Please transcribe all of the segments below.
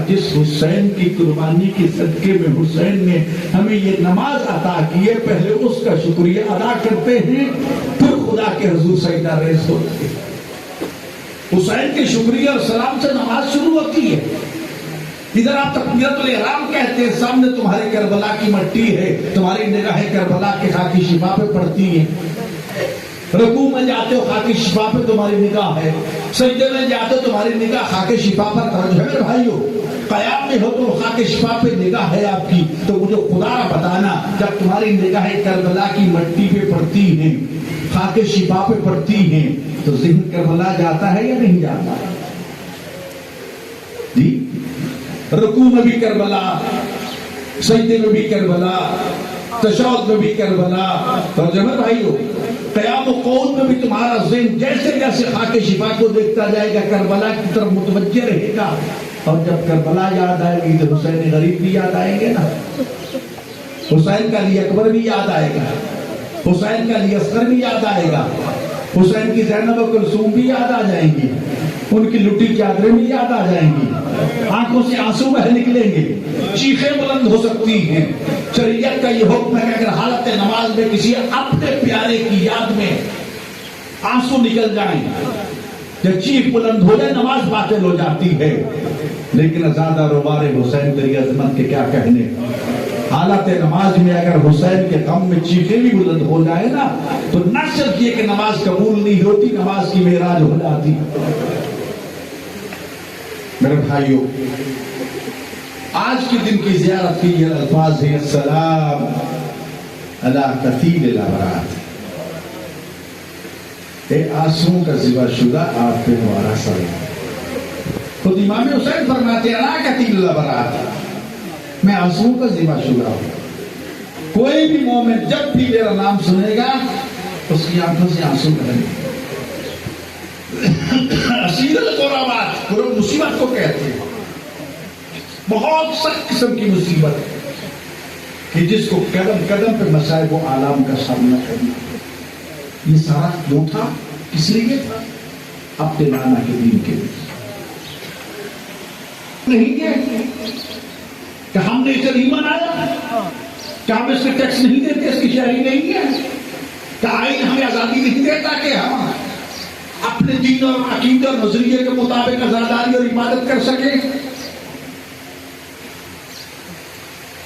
جس حسین کی قربانی کے صدقے میں حسین نے ہمیں یہ نماز عطا کی ہے، پہلے اس کا شکریہ ادا کرتے ہیں، پھر خدا کے حضور سجدہ ریز ہوتے ہیں۔ حسین کے شکریہ اور سلام سے نماز شروع ہوتی ہے۔ ادھر آپ تکبیرۃ الاحرام کہتے ہیں، سامنے تمہارے کربلا کی مٹی ہے، تمہاری نگاہیں کربلا کے خاکی شفا پہ پڑتی ہیں، رکوع میں جاتے ہو خاک شفا پہ تمہاری نگاہ ہے، سجدے میں جاتے ہو تمہاری نگاہ خاک شفا پر توجہ ہے۔ میرے بھائیو قیام میں ہو تو خاک شفا پہ نگاہ ہے آپ کی، تو مجھے خدا بتانا جب تمہاری نگاہیں کربلا کی مٹی پہ پڑتی ہیں، خاک شفا پہ پڑتی ہیں، تو ذہن کربلا جاتا ہے یا نہیں جاتا؟ جی رکوع میں بھی کربلا، سجدے میں بھی کربلا، تشہد میں بھی کربلا، اور جمع بھائیو قیام و قعود میں بھی تمہارا ذہن جیسے جیسے خاک شفا کو دیکھتا جائے گا کربلا کی طرف متوجہ رہے گا، اور جب کربلا یاد آئے گی تو حسین غریب بھی یاد آئیں گے نا، حسین کا علی اکبر بھی یاد آئے گا، حسین کا علی اصغر بھی یاد آئے گا، حسین کی زینب و کلثوم بھی یاد آ جائیں گی، ان کی لٹی چادریں بھی یاد آ جائیں گی، آنکھوں سے آنسو بہہ نکلیں گے، چیخیں بلند ہو سکتی ہیں۔ شریعت کا یہ حکم ہے کہ اگر حالت نماز میں کسی اپنے پیارے کی یاد میں آنسو نکل جائیں یا چیخ بلند ہو جائے، نماز باطل ہو جاتی ہے۔ لیکن ازادہ روبار حسین تیری عظمت کے کیا کہنے، حالت نماز میں اگر حسین کے غم میں چیخیں بھی بلند ہو جائے نا، تو نہ صرف یہ کہ نماز قبول نہیں ہوتی، نماز کی معراج ہو جاتی۔ میرے بھائیو آج کے دن کی زیارت کی یہ الفاظ ہیں، السلام علی قتیل الابرار، اے آنسوؤں کا ذبح شدہ آپ پہ ہمارا سلام۔ خود امام حسین فرماتے ہیں انا قتیل الابرار، میں آنسوؤں کا ذبح شدہ ہوں۔ کوئی بھی مومن جب بھی میرا نام سنے گا اس کی آنکھوں سے آنسو بہیں گے۔ اسیر القربات مصیبت کو کہتے ہیں، بہت سخت قسم کی مصیبت کہ جس کو قدم قدم پہ مصائب و آلام کا سامنا کرنا۔ یہ سارا کیوں تھا؟ کس لیے تھا؟ اپنے نانا کے دین کے لیے نہیں ہے کہ ہم نے اسے نہیں منایا، کہ ہم اس کے ٹیکس نہیں دیتے، اس کی شہری نہیں ہے، کہ آئین ہمیں آزادی نہیں دیتا کہ ہم اپنے دین اور عقیدے اور نظریے کے مطابق عزاداری اور عبادت کر سکیں۔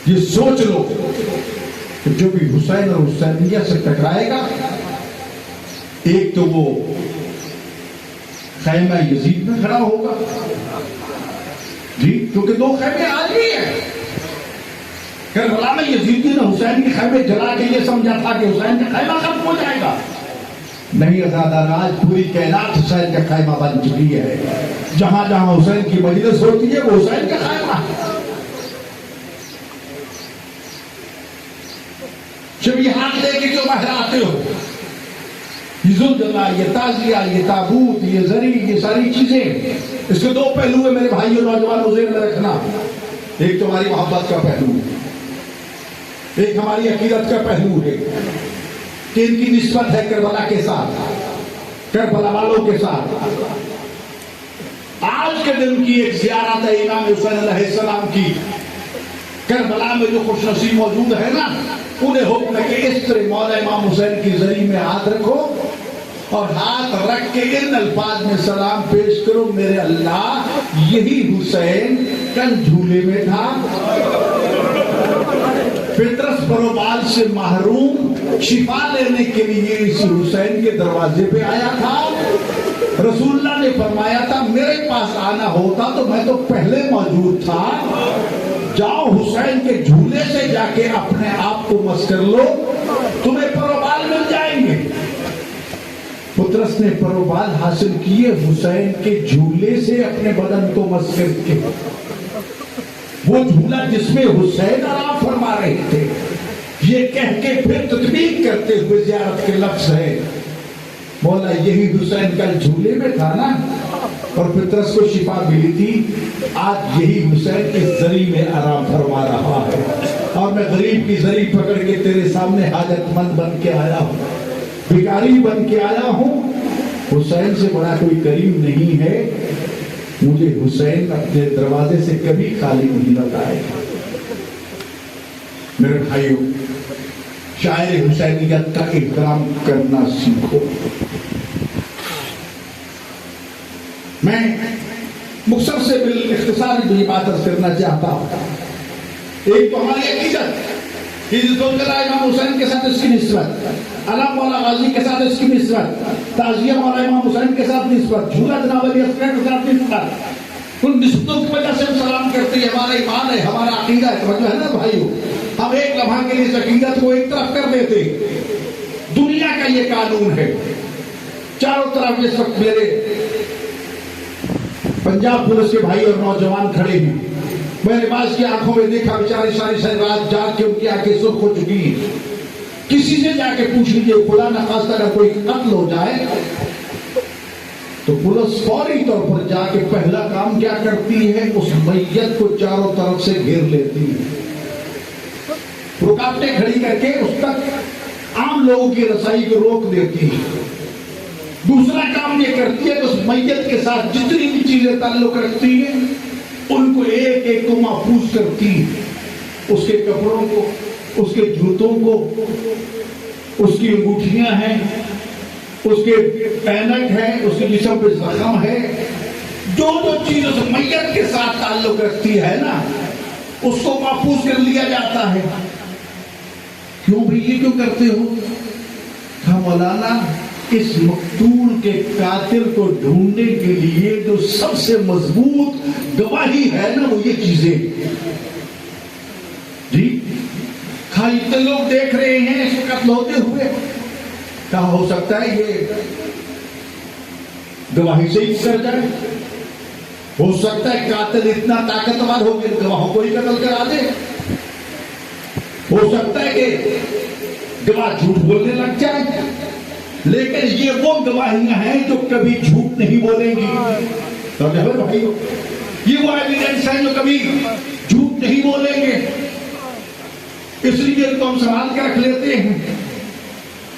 یہ سوچ لو کہ جو بھی حسین اور حسینیہ سے ٹکرائے گا، ایک تو وہ خیمہ یزید میں کھڑا ہوگا، جی کیونکہ دو خیمے آج بھی ہیں۔ کربلا میں یزید نے حسین کے خیمے جلا کے یہ سمجھا تھا کہ حسین کا خیمہ ختم ہو جائے گا، نہیں عزادار، آج پوری کائنات حسین کا خیمہ بن چکی ہے۔ جہاں جہاں حسین کی مجلس ہوتی ہے وہ حسین کا خیمہ ہے۔ شبیہات لے کے جو باہر آتے ہو، یہ زلزلہ، یہ تعزیہ، یہ تابوت، یہ زری، یہ ساری چیزیں، اس کے دو پہلو ہیں میرے بھائیوں نوجوان، ذہن میں رکھنا۔ ایک تو ہماری محبت کا پہلو ہے، ایک ہماری عقیدت کا پہلو ہے کہ ان کی نسبت ہے کربلا کے ساتھ، کربلا والوں کے ساتھ۔ آج کے دن کی ایک زیارت ہے امام حسین علیہ السلام کی، کربلا میں جو خوش نصیب موجود ہے نا، انہیں حکم ہے کہ اس طرح مولا امام حسین کی زری میں ہاتھ رکھو اور ہاتھ رکھ کے ان الفاظ میں سلام پیش کرو، میرے اللہ یہی حسین کل جھولے میں تھا، فطرت پروبال سے محروم، شفا لینے کے لیے اس حسین کے دروازے پہ آیا تھا۔ رسول اللہ نے فرمایا تھا میرے پاس آنا ہوتا تو میں تو پہلے موجود تھا، جاؤ حسین کے جھولے سے جا کے اپنے آپ کو مس کر لو، تمہیں پروبال مل جائیں گے۔ پترس نے پروبال حاصل کیے حسین کے جھولے سے اپنے بدن کو مس کر کے، وہ جھولا جس میں حسین آرام فرما رہے تھے، یہ کہہ کے پھر تطبیق کرتے ہوئے زیارت کے لفظ ہے، مولا یہی حسین کل جھولے میں تھا نا، اور پترس کو شفا ملی تھی، آج یہی حسین کی زری میں آرام فرما رہا ہے، اور میں غریب کی زری پکڑ کے تیرے سامنے حاجت مند بن کے آیا ہوں، بھکاری بن کے آیا ہوں۔ حسین سے بڑا کوئی کریم نہیں ہے مجھے حسین اپنے دروازے سے کبھی خالی نہیں لوٹائے گا۔ میرے بھائیوں، شاعر حسینیت کا احترام کرنا سیکھو۔ میں مختصر سے بالاختصار بھی بات کرنا چاہتا ہوں۔ ایک تو ہماری عقیدت امام حسین کے ساتھ اس کی نسبت، علم مولا غازی کے ساتھ اس کی نسبت، تعزیہ مولا امام حسین کے ساتھ نسبت، جھولا جناب علی اصغر کے ساتھ نسبت، ان نسبتوں کی وجہ سے ہم سلام کرتے ہیں۔ ہمارا ایمان ہے، ہمارا عقیدہ ہے، توجہ ہے نا بھائیو۔ ہم ایک لمحہ کے لیے اس عقیدت کو ایک طرف کر دیتے۔ دنیا کا یہ قانون ہے، چاروں طرف اس وقت میرے پنجاب پولیس کے بھائی اور نوجوان کھڑے ہیں۔ میں نے بعض کی آنکھوں میں دیکھا بیچارے ساری رات جاگ کے ان کی آنکھیں سرخ ہو چکی ہیں۔ کسی سے جا کے پوچھ لیجیے، خدا نخواستہ اگر کوئی قتل ہو جائے تو پولیس فوری طور پر جا کے پہلا کام کیا کرتی ہے؟ اس میت کو چاروں طرف سے گھیر لیتی ہے، رکاوٹیں کھڑی کر کے اس تک عام لوگوں کی رسائی کو روک دیتی ہے۔ دوسرا کام یہ کرتی ہے کہ اس میت کے ساتھ جتنی بھی چیزیں تعلق رکھتی ہیں ان کو ایک ایک کو محفوظ کرتی ہے، اس کے کپڑوں کو، اس کے جوتوں کو، اس کی انگوٹھیاں ہیں، اس کے اینک ہے، اس کے جسم پہ زخم ہے، جو چیز اس میت کے ساتھ تعلق رکھتی ہے نا، اس کو محفوظ کر لیا جاتا ہے۔ کیوں بھی یہ کیوں کرتے ہو؟ کہا مولانا اس مقتول کے قاتل کو ڈھونڈنے کے لیے جو سب سے مضبوط گواہی ہے نا وہ یہ چیزیں جی اتنے لوگ دیکھ رہے ہیں اس قتل ہوتے ہوئے، کہا ہو سکتا ہے یہ گواہی سے ہی کر جائے، ہو سکتا ہے قاتل اتنا طاقتور ہو کہ گواہوں کو ہی قتل کرا دے، ہو سکتا ہے کہ گواہ جھوٹ بولنے لگ جائے، لیکن یہ وہ گواہیاں ہیں جو کبھی جھوٹ نہیں بولیں گی۔ بھائیو، یہ وہ ایویڈنس ہیں جو کبھی جھوٹ نہیں بولیں گے، اس لیے ان کو ہم سنبھال کے رکھ لیتے ہیں،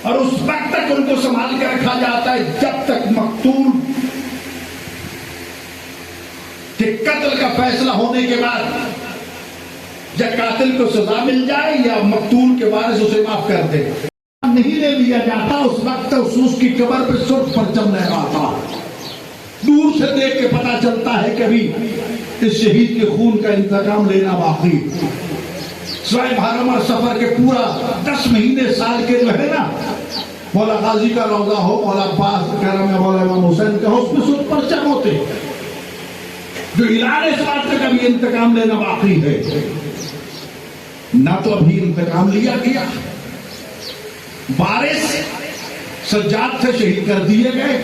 اور اس وقت تک ان کو سنبھال کے رکھا جاتا ہے جب تک مقتول کے قتل کا فیصلہ ہونے کے بعد یا قاتل کو سزا مل جائے یا مقتول کے وارث اسے معاف کر دے، نہیں لے لیا جاتا۔ اس وقت اس کی قبر پہ سرخ پرچم لہراتا، دور سے دیکھ کے پتا چلتا ہے کبھی اس شہید کے خون کا انتقام لینا باقی۔ سوائے محرم اور سفر کے پورا 10 مہینے سال کے جو ہے نا، مولا غازی کا روضہ ہو، مولا عباس کرم یا مولا امام حسین کا ہو، اس میں سرخ پرچم ہوتے جو اعلان اس بات کا کبھی انتقام لینا باقی ہے۔ نہ تو ابھی انتقام لیا گیا، وارث سجاد تھے شہید کر دیے گئے،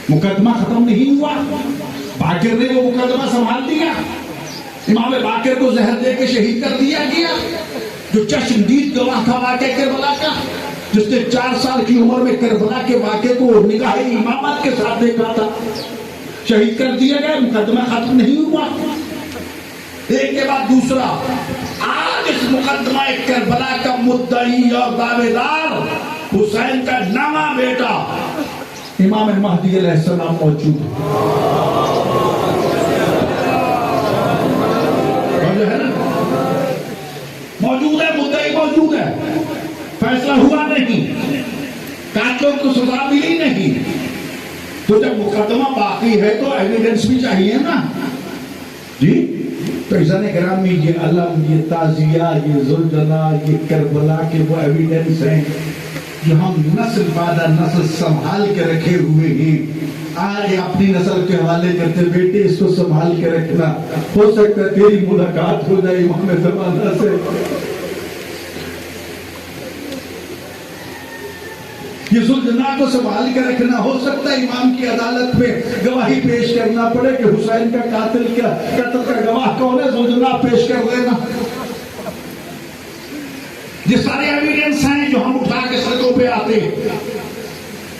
مقدمہ ختم نہیں ہوا، باقر نے وہ مقدمہ سنبھال دیا، امام باقر کو زہر دے کے شہید کر دیا گیا، جو چشمدید گواہ تھا واقعہ کربلا کا، جس نے 4 سال کی عمر میں کربلا کے واقعے کو نگاہ امامت کے ساتھ دیکھا تھا، شہید کر دیا گیا، مقدمہ ختم نہیں ہوا۔ ایک کے بعد دوسرا، آج اس مقدمہ کربلا کا مدعی اور دعوے دار حسین کا نامہ بیٹا امام مہدی علیہ السلام موجود ہے نا، موجود ہے، مدعی موجود ہے، فیصلہ ہوا نہیں، قاتلوں کو سزا ملی نہیں، تو جب مقدمہ باقی ہے تو ایویڈنس بھی چاہیے نا جی۔ تو عزیزان گرامی، یہ علم، یہ تعزیہ، یہ زلزلہ، یہ کربلا کے وہ ایویڈنس ہیں جو ہم نسل بعد نسل سنبھال کے رکھے ہوئے ہیں۔ آج اپنی نسل کے حوالے کرتے، بیٹے اس کو سنبھال کے رکھنا، ہو سکتا ہے تیری ملاقات ہو جائے امام زمانہ سے۔ یہ زلزلہ کو سنبھال کے رکھنا، ہو سکتا ہے امام کی عدالت میں گواہی پیش کرنا پڑے کہ حسین کا قاتل کیا، قتل کا گواہ کون ہے، زلزلہ پیش کر دینا۔ یہ سارے ایویڈنس ہیں جو ہم اٹھا کے سڑکوں پہ آتے ہیں،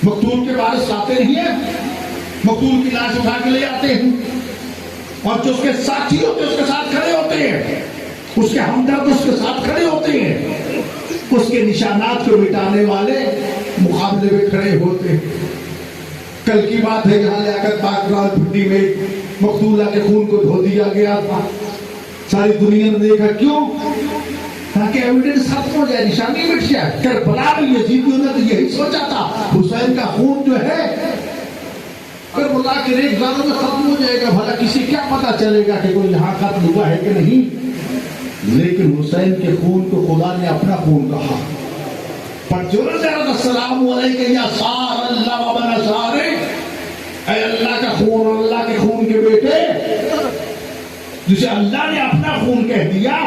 مقتول کے وارث آتے نہیں ہیں، مقتول کی لاش اٹھا کے لے آتے ہیں، اور جو اس کے ساتھی ہوتے ہیں اس کے ساتھ کھڑے ہوتے ہیں، اس کے ہمدرد اس کے ساتھ کھڑے ہوتے ہیں، اس کے نشانات کو مٹانے والے مقابلے میں کھڑے ہوتے ہیں۔ کل کی بات ہے جہاں لیاقت پاک رال پنڈی میں مقتولہ کے خون کو دھو دیا گیا تھا. ساری دنیا نے دیکھا. کیوں؟ تاکہ ایویڈنس ختم ہو جائے, نشانی مٹ جائے. کربلا میں یزیدیوں نے تو یہی سوچا تھا, حسین کا خون جو ہے کربلا کے ریگزاروں میں ختم ہو جائے گا, بھلا کسی کیا پتا چلے گا کہ کوئی یہاں ختم ہوا ہے کہ نہیں. لیکن حسین کے خون کو خدا نے اپنا خون کہا. السلام علیکم یا سار اللہ و بن سارے, اے اللہ کا خون اور اللہ کے خون کے بیٹے, جسے اللہ نے اپنا خون کہہ دیا.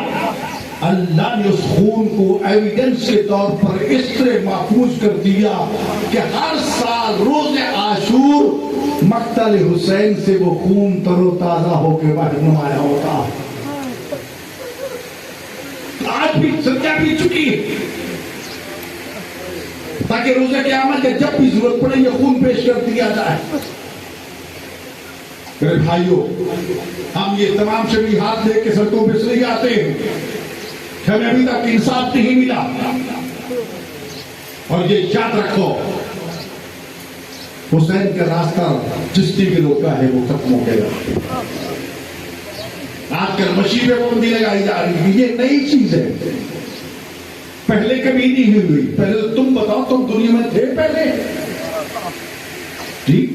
اللہ نے اس خون کو ایویڈنس کے طور پر اس طرح محفوظ کر دیا کہ ہر سال روز عاشور مقتل حسین سے وہ خون تر و تازہ ہو کے باہر نمایاں ہوتا. آج بھی سرکار بھی چکی ہے تاکہ روزہ قیامت کے جب بھی ضرورت پڑے یہ خون پیش کر دیا جائے. میرے بھائیوں, ہم یہ تمام شبیہات لے کے سڑکوں پہ اس لیے آتے ہیں کہ ہمیں ابھی تک انصاف نہیں ملا. اور یہ یاد رکھو, حسین کا راستہ چشتی کے روکا ہے وہ ختم ہو گیا. آج کل مشیبے بندی لگائی جا رہی ہے, یہ نئی چیز ہے, پہلے کبھی نہیں ہوئی. پہلے تم بتاؤ, تم دنیا میں تھے پہلے؟ ٹھیک,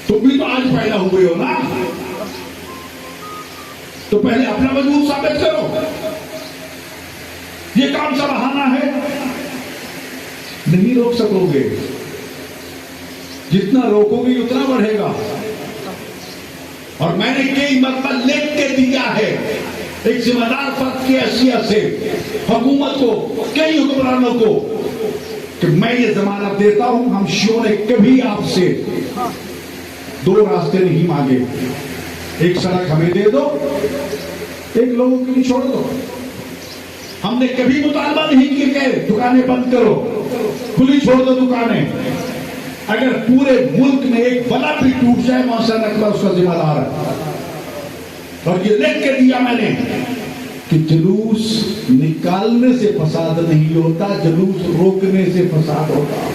تم بھی تو آج پیدا ہوئے ہو نا, تو پہلے اپنا وجود ثابت کرو. یہ کون سا بہانہ ہے؟ نہیں روک سکو گے, جتنا روکو گے اتنا بڑھے گا. اور میں نے کئی مرتبہ لکھ کے دیا ہے ایک ذمہ دار فرد کی حیثیت سے حکومت کو, کئی حکمرانوں کو, کہ میں یہ ضمانت دیتا ہوں, ہم شیعوں نے کبھی آپ سے دو راستے نہیں مانگے. ایک سڑک ہمیں دے دو, ایک لوگوں کے لیے چھوڑ دو. ہم نے کبھی مطالبہ نہیں کیا کہ دکانیں بند کرو, کھلی چھوڑ دو دکانیں. اگر پورے ملک میں ایک بلا بھی ٹوٹ جائے, محسن اکبر اس کا ذمہ دار ہے. اور یہ لکھ کے دیا میں نے کہ جلوس نکالنے سے فساد نہیں ہوتا, جلوس روکنے سے فساد ہوتا.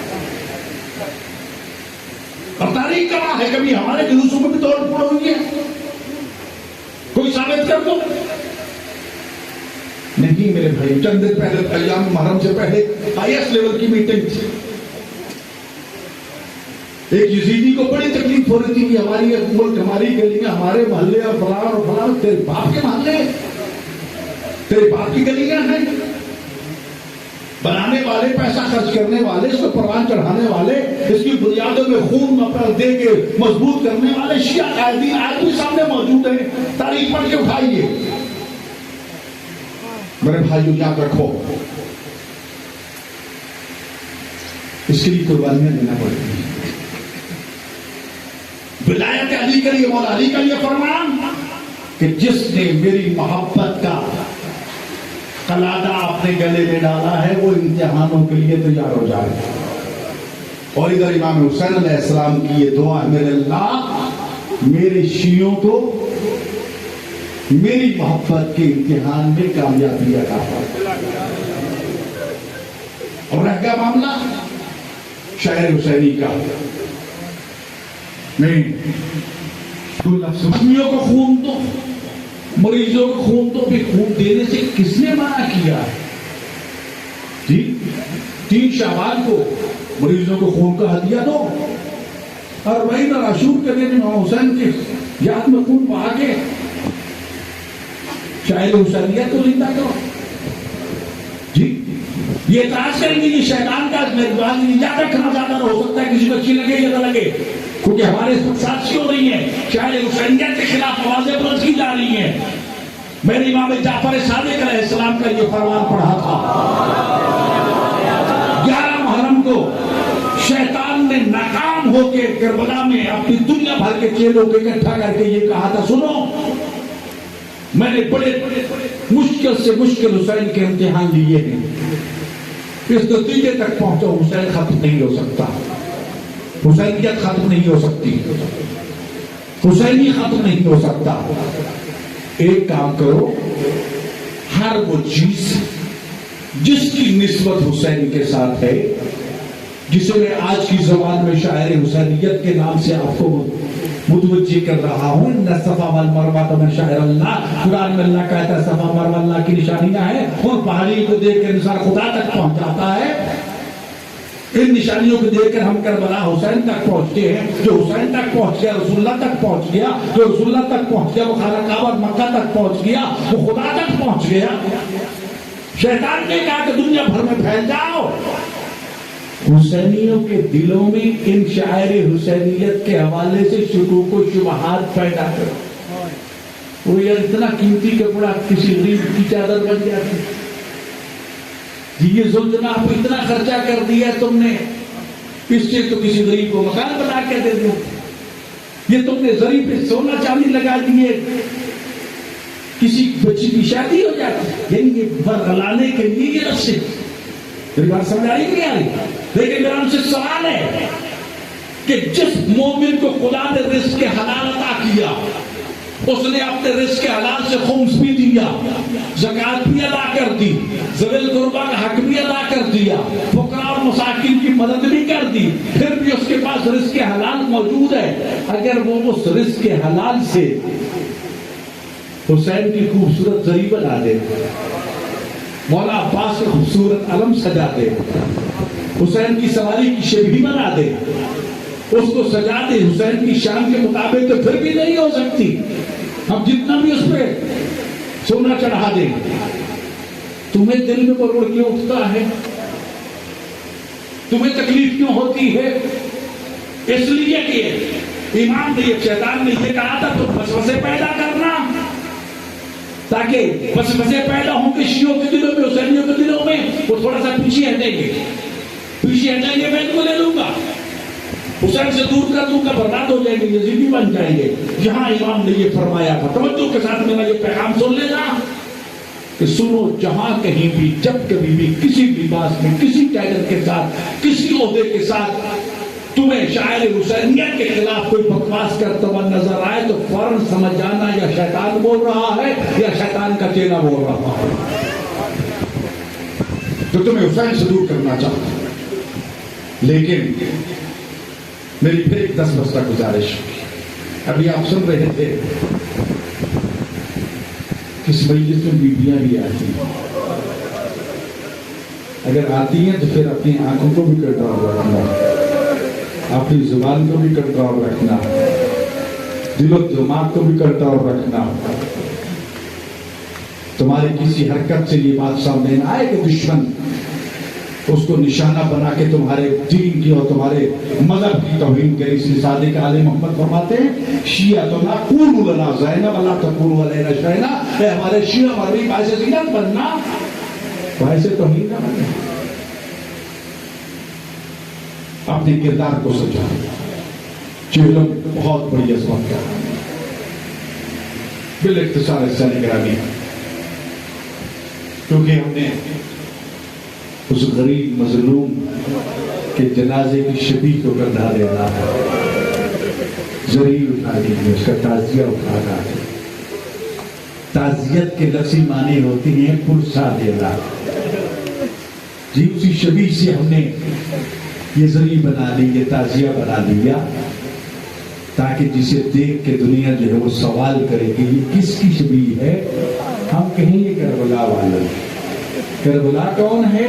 اور تاریخ گواہ ہے, کبھی ہمارے جلوسوں میں بھی توڑ پھوڑ ہوئی ہے, کوئی ثابت کر دو. نہیں میرے بھائی, چند دن پہلے ایام محرم سے پہلے آئی ایس لیول کی میٹنگ تھی. ایک یزیدی کو بڑی تکلیف ہو رہی تھی کہ ہماری ملک, ہماری گلیاں, ہمارے محلے اور فلاں اور فلاں, تیرے باپ کے محلے, تیرے باپ کی گلیاں ہیں. بنانے والے, پیسہ خرچ کرنے والے, اس کو پروان چڑھانے والے, اس کی بنیادوں میں خون دے کے مضبوط کرنے والے شیعہ قائدین آج بھی سامنے موجود ہیں. تاریخ پڑھ کے اٹھائیے. میرے بھائیو یاد رکھو, اس کے لیے قربانیاں دینا پڑتی ہیں. ولایت علی کا یہ, مولا علی کا یہ فرمان کہ جس نے میری محبت کا قلادہ اپنے گلے میں ڈالا ہے وہ امتحانوں کے لیے تیار ہو جائے. اور ادھر امام حسین علیہ السلام کی یہ دعا ہے, میرے اللہ میرے شیعوں کو میری محبت کے امتحان میں کامیابی عطا فرما. اور رہ گیا معاملہ شہر حسینی کا, نہیں زخمیوں کو خون دو, مریضوں کو خون دو. بھی خون دینے سے کس نے منع کیا ہے؟ 3 شعبان کو مریضوں کو خون کا ہدیہ دو, اور وہی عاشور کے دن امام حسین کے یاد میں خون بہا کے شاعر حسینیت کو زندہ کرو. جی یہ اعتراض کریں گے, یہ شیطان کا یاد رکھنا زیادہ ہو سکتا ہے, کسی کو اچھی لگے یا نہ لگے, کیونکہ ہمارے ساتھ ہو رہی ہیں شاعر حسینیت کے خلاف آوازیں بلند کی جا رہی ہیں. میں نے امام جعفر صادق علیہ السلام کا یہ فرمان پڑھا تھا. 11 محرم کو شیطان نے ناکام ہو کے کربلا میں اپنی دنیا بھر کے چیلوں کو اکٹھا کر کے یہ کہا تھا, سنو میں نے بڑے مشکل سے مشکل حسین کے امتحان لیے ہیں, اس نتیجے تک پہنچا حسین ختم نہیں ہو سکتا, حسینیت ختم نہیں ہو سکتی, حسینی ختم نہیں ہو سکتا. ایک کام کرو, ہر وہ چیز جس کی نسبت حسین کے ساتھ ہے, جسے میں آج کی زبان میں شاعر حسینیت کے نام سے آپ کو متوجہ کر رہا ہوں. ان صفا والمروہ من شاعر اللہ. قرآن میں اللہ کہتا ہے صفا مروا اللہ کی نشانیاں ہیں، اور پہاڑی کو دیکھ کر انسان خدا تک پہنچ جاتا ہے. ان نشانیوں کو دیکھ کر ہم کربلا حسین تک پہنچتے ہیں. جو حسین تک پہنچ گیا رسول اللہ تک پہنچ گیا، جو رسول اللہ تک پہنچ گیا وہ خانہ کعبہ اور مکہ تک پہنچ گیا، وہ خدا تک پہنچ گیا. شیطان نے کہا کہ دنیا بھر میں پھیل جاؤ. حسینیوں کے دلوں میں ان شاعر حسینیت کے حوالے سے شکوک و شبہات پیدا کرو. وہ یار اتنا قیمتی کپڑا کسی غریب کی چادر بن جاتی. جی یہ زلجنا آپ کو اتنا خرچہ کر دیا تم نے، اس سے تو کسی غریب کو مکان بنا کے دے دو. یہ تم نے زری پہ سونا چاندی لگا دیے، کسی بچی کی شادی ہو جاتی. یعنی یہ برغلانے کے لیے یہ رسے. میری بات سمجھ آئی نہیں آئی؟ لیکن میرا ان سے سوال ہے کہ جس مومن کو خدا نے رزق کے حلال عطا کیا، اس نے اپنے رزق کے حلال سے خمس بھی دیا، زکات بھی ادا کر دی، ذوی القربیٰ کا حق بھی ادا کر دیا، فقراء اور مساکین کی مدد بھی کر دی، پھر بھی اس کے پاس رزق کے حلال موجود ہے. اگر وہ اس رزق کے حلال سے حسین کی خوبصورت زری بنا دے، مولا عباس کا خوبصورت علم سجا دے، حسین کی سواری کی شبیہ بنا دے، اس کو سجا دے حسین کی شان کے مطابق، تو پھر بھی نہیں ہو سکتی. ہم جتنا بھی اس پہ سونا چڑھا دیں، تمہیں دل میں پروڑ کیوں اٹھتا ہے؟ تمہیں تکلیف کیوں ہوتی ہے؟ اس لیے کہ امام نے شیطان نے یہ کہا تھا تو وسوسے پیدا کرنا، تاکہ وسوسے پیدا ہوں گے شیعوں کے دلوں میں، حسینیوں کے دلوں میں، وہ تھوڑا سا پیچھے ہٹیں گے. میں ان کو لے لوں گا، حسین سے دور کر دوں گا، برباد ہو جائیں گے، یزیدی بن جائیں گے. یہاں امام نے یہ فرمایا تھا. توجہ کے ساتھ میرا یہ پیغام سن لینا کہ سنو، جہاں کہیں بھی جب کبھی بھی کسی لباس میں، کسی ٹائٹل کے ساتھ، کسی عہدے کے ساتھ تمہیں شاعر حسینیت کے خلاف کوئی بکواس کرتا ہوا نظر آئے تو فوراً سمجھ جانا یا شیطان بول رہا ہے یا شیطان کا چیلا بول رہا ہے تو تمہیں حسین سے دور کرنا چاہتا ہے. لیکن میری پھر ایک 10 بستہ گزارش. ابھی آپ سن رہے تھے کس مجلس میں بیویاں بھی آتی ہیں. اگر آتی ہیں تو پھر اپنی آنکھوں کو بھی کنٹرول رکھنا، اپنی زبان کو بھی کنٹرول رکھنا، دل و دماغ کو بھی کنٹرول رکھنا. تمہاری کسی حرکت سے یہ بات سامنے نہ آئے کہ دشمن اس کو نشانہ بنا کے تمہارے دین کی اور تمہارے مذہب کی توہین کرے. اس لیے صادق آل محمد فرماتے ہیں شیعتنا قولوا لنا زینب ولا تقولوا علینا شیئا. اے ہمارے شیعہ ہماری باعث زینت بننا، باعث توہین نہ بننا. اپنے کردار کو سجا. چہلم بہت بڑی عظمت کا بالاختصار حصہ نگرانی، کیونکہ ہم نے اس غریب مظلوم کے جنازے کی شبیہ کو گردہ دینا ہے، ضریر اٹھا دیجیے، اس کا تعزیہ اٹھانا ہے. تعزیت کے لفظی معنی ہوتی ہیں پرسا دینا. جی اسی شبیہ سے ہم نے یہ ذریعہ بنا لی، یہ تعزیہ بنا لیا، تاکہ جسے دیکھ کے دنیا جو ہے وہ سوال کرے کہ یہ کس کی شبیہ ہے. ہم کہیں یہ کربلا والے. کربلا کون ہے؟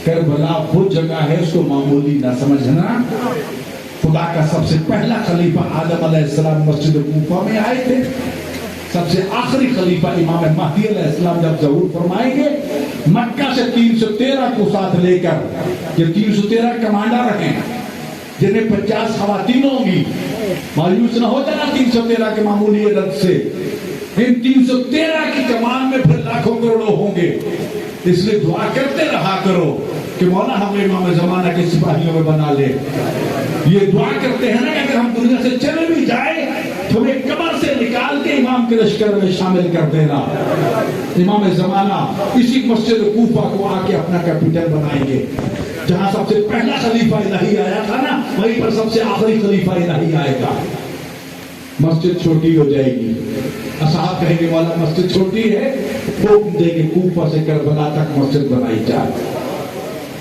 کربلا وہ جگہ ہے، اس کو معمولی نہ سمجھنا. خدا کا سب سے پہلا خلیفہ آدم علیہ السلام مسجد کوفہ میں آئے تھے. سب سے آخری خلیفہ امام مہدی علیہ السلام جب ظہور فرمائیں گے، مکہ سے 313 کو ساتھ لے کر، یہ 313 کمانڈر ہیں جنہیں 50 خواتین ہوں گی. مایوس نہ ہو جانا 313 کے معمولی عدد سے. ان 313 کی کمان میں پھر لاکھوں کروڑوں ہوں گے. اس لیے دعا کرتے رہا کرو کہ مولا ہمیں امام زمانہ کے سپاہیوں میں بنا لے. یہ دعا کرتے ہیں نا کہ اگر ہم دنیا سے چلے بھی جائیں تو ہمیں قبر سے نکال کے امام کے لشکر میں شامل کر دینا. امام زمانہ اسی مسجد کوفہ کو آ کے اپنا کیپٹل بنائیں گے. جہاں سب سے پہلا خلیفہ الہی آیا تھا نا، وہیں پر سب سے آخری خلیفہ الہی آئے گا. مسجد چھوٹی ہو جائے گی. اصحاب کہیں گے والا مسجد چھوٹی ہے، حکم دیں گے کوفہ سے کربلا تک مسجد بنائی جائے.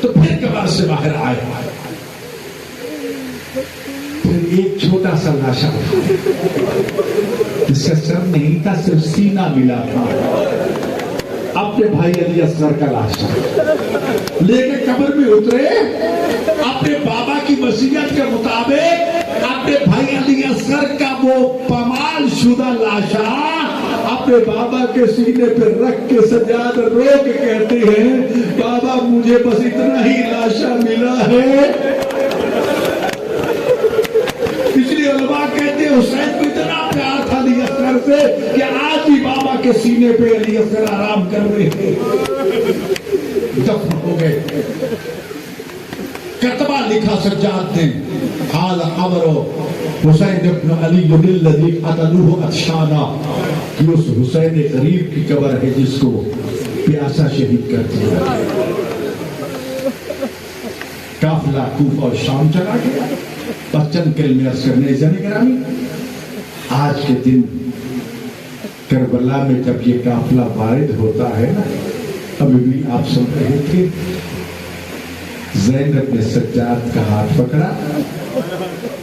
تو پھر قبر سے باہر آئے، پھر ایک چھوٹا سا لاشا جس کا سر نہیں تھا، صرف سینہ ملا تھا، اپنے بھائی علی اصغر کا لاشا لے کے قبر میں اترے، اپنے بابا کی وصیت کے مطابق اپنے بھائی علی اصغر کا وہ پامال شدہ لاشا اپنے بابا کے سینے پہ رکھ کے سجاد رو کے کہتے ہیں بابا مجھے بس اتنا ہی لاشا ملا ہے۔ اس لیے علماء کہتے ہیں حسین کو اتنا پیار تھا علی اصغر سے کہ آج بھی بابا کے سینے پہ علی اصغر آرام کر رہے ہیں۔ دفن ہو گئے، کتبہ لکھا سجاد نے، حال قبر حسین ابن علی الذی قتلوه عطشانا، کہ اس حسین غریب کی قبر ہے جس کو پیاسا شہید کر دیا۔ قافلہ کوفہ اور شام چلا گیا۔ بس چند کلمے عرض کرنے عزیزان گرامی، آج کے دن کربلا میں جب یہ قافلہ وارد ہوتا ہے نا، ابھی بھی آپ سن رہے تھے، زینب نے سجاد کا ہاتھ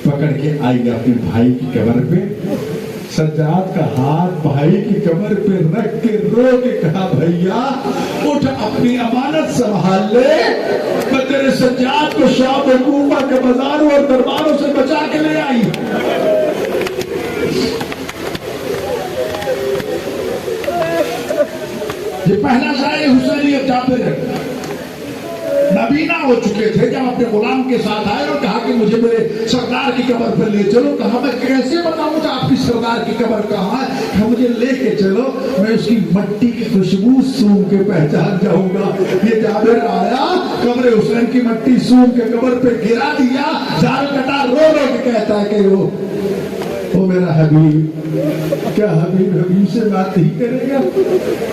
پکڑ کے آئی اپنے بھائی کی قبر پہ، سجاد کا ہاتھ بھائی کی قبر پہ رکھ کے رو کے کہا بھیا اٹھ اپنی امانت سنبھال لے، میں تیرے سجاد کو شام و کوفہ کے بازاروں اور درباروں سے بچا کے لے آئی۔ یہ پہلا شاعر حسینی جابر ہے، نابینا ہو چکے تھے، جب اپنے غلام کے ساتھ آئے اور کہا کہ مجھے میرے سردار کی قبر پر لے چلو۔ کہا میں کیسے بتاؤں کہ آپ کی سردار کی قبر کہاں ہے؟ کہا مجھے لے کے چلو، میں اس کی مٹی کی خوشبو سونگھ کے پہچان جاؤں گا۔ یہ جابر آیا، قبر حسین کی مٹی سونگھ کے قبر پہ گرا دیا، جال کٹا، رو رو کے کہتا ہے کہ وہ میرا حبیب، کیا حبیب حبیب سے بات نہیں کرے گا؟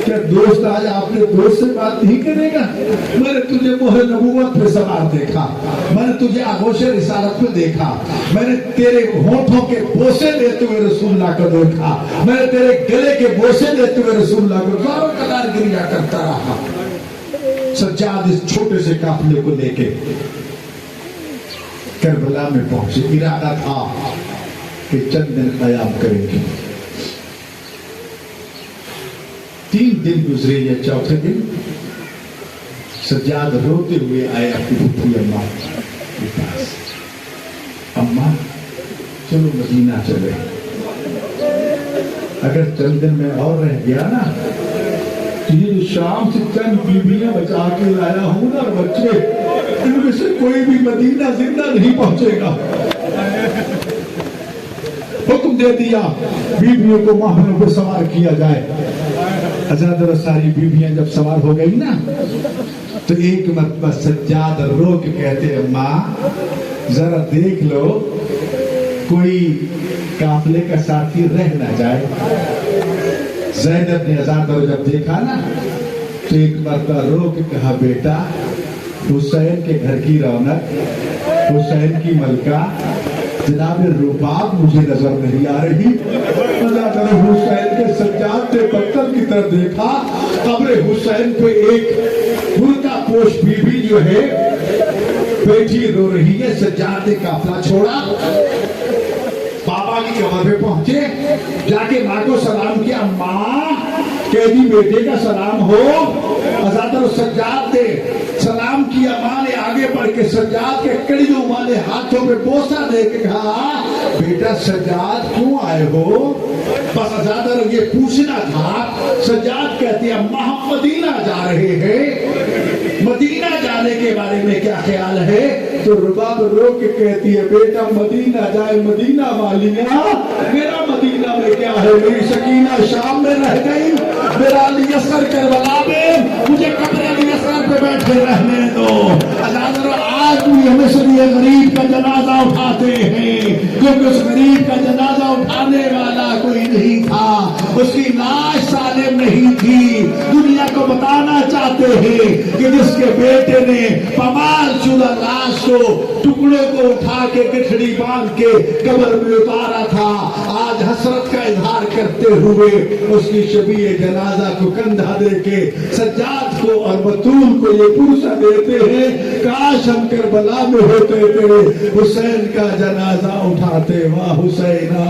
کیا دوست آج آپ نے دوست سے بات نہیں کرے گا؟ میں نے تجھے مہر نبوت پہ سوار دیکھا، میں نے تجھے آغوش رسالت پہ دیکھا، میں نے تیرے ہونٹوں کے بوسے لیتے ہوئے رسول اللہ کو دیکھا، میں نے تیرے گلے کے بوسے لیتے ہوئے رسول اللہ کو زاروں قدار گریا کرتا رہا۔ سجاد اس چھوٹے سے قافلے کو لے کے کربلا میں پہنچے، ارادہ تھا کہ چند دن قیام کریں گے۔ 3 دن گزرے، یا چوتھے دن سجاد روتے ہوئے آئے اپنی پھوپھی اماں کے پاس، اماں چلو مدینہ چلے، اگر چند دن میں اور رہ گیا نا تو یہ شام سے چند بیویاں بچا کے لایا ہوں نا بچے، ان میں سے کوئی بھی مدینہ زندہ نہیں پہنچے گا۔ حکم دے دیا بیویوں کو واہنوں پر سوار کیا جائے۔ حضرت اور ساری بیویاں جب سوار ہو گئی نا تو ایک مرتبہ سجاد رو کے کہتے اماں ذرا دیکھ لو کوئی قافلے کا ساتھی رہ نہ جائے۔ زینب نے حضرت اور جب دیکھا نا تو ایک مرتبہ رو کے کہا بیٹا حسین کے گھر کی رونق، حسین کی ملکہ جناب رباب مجھے نظر نہیں آ رہی۔ حسین کے سجاد نے پتھر کی طرف دیکھا، قبر حسین پہ ایک برقع پوش بیوی جو ہے بیٹھی رو رہی ہے۔ سجاد نے قافلہ چھوڑا، بابا کی قبر پہ پہنچے، جا کے ماں کو سلام کیا، ماں قیدی بیٹے کا سلام ہو۔ حضرت سجاد نے سلام کیا، ماں نے آگے بڑھ کے سجاد کے کڑیوں والے ہاتھوں پہ بوسہ دے کے کہا بیٹا سجاد کیوں آئے ہو؟ بس حضرت یہ پوچھنا تھا۔ سجاد کہتے ہیں اماں ہم مدینہ جا رہے ہیں، مدینہ جانے کے بارے میں کیا خیال ہے؟ تو رباب رو کے کہتی ہے بیٹا مدینہ جائے مدینہ والیاں، میرا مدینہ میں کیا ہے؟ میری سکینہ شام میں رہ گئی، میرا علی اصغر کربلا میں، مجھے قبر علی اصغر پہ بیٹھے رہنے دو۔ آج بھی ہمیں سے یہ غریب کا جنازہ اٹھاتے ہیں کیونکہ اس غریب کا جنازہ اٹھانے والا کوئی نہیں تھا، اس کی لاش سالم نہیں تھی، دنیا کو بتانا چاہتے ہیں کہ جس کے بیٹے نے پامال شدہ لاش کو ٹکڑوں کو اٹھا کے گٹھڑی باندھ کے قبر میں اتارا تھا، آج حسرت کا اظہار کرتے ہوئے اس کی شبیہ جنازہ کو کندھا دے کے سجاد کو اور بطول کو یہ پرسہ دیتے ہیں، کاش ہم کربلا میں ہوتے تھے، حسین کا جنازہ اٹھاتے، واہ حسینہ